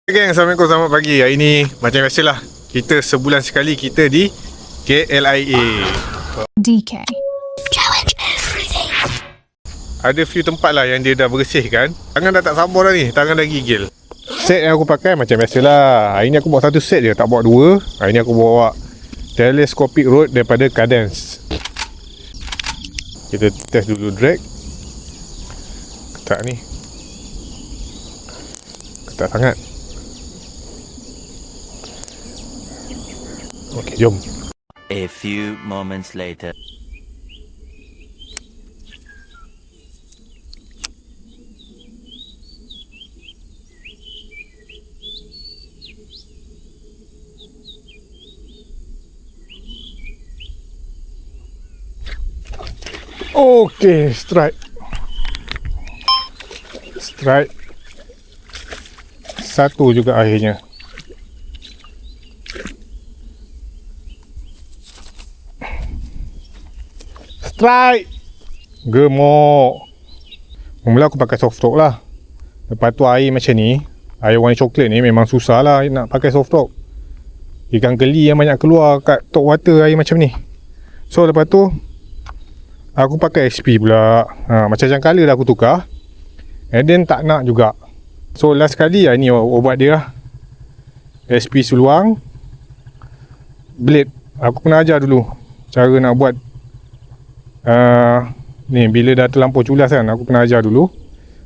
Geng, Assalamualaikum, selamat pagi. Hari ni macam biasalah, kita sebulan sekali kita di KLIA. DK. Ada few tempat lah yang dia dah bersihkan. Tangan dah tak sabar dah ni, tangan dah gigil. Set yang aku pakai macam biasalah. Hari ni aku bawa satu set je, tak bawa dua. Hari ni aku bawa Telescopic Rode daripada Cadence. Kita test dulu drag. Ketak ni, ketak sangat. Okey, jom. A few moments later. Okey, strike. Strike. Satu juga akhirnya. Strike. Gemuk. Mula aku pakai soft talk lah. Lepas tu air macam ni, air warna coklat ni memang susah lah nak pakai soft talk. Ikan geli yang banyak keluar kat top water air macam ni. So lepas tu aku pakai SP pula. Macam jangkala dah aku tukar. And then tak nak juga. So last kali lah ni obat dia lah. SP seluang blade. Aku kena ajar dulu cara nak buat ni bila dah terlampau culas kan, aku kena ajar dulu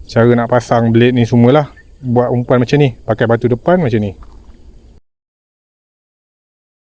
cara nak pasang blade ni semualah. Buat umpan macam ni, pakai batu depan macam ni.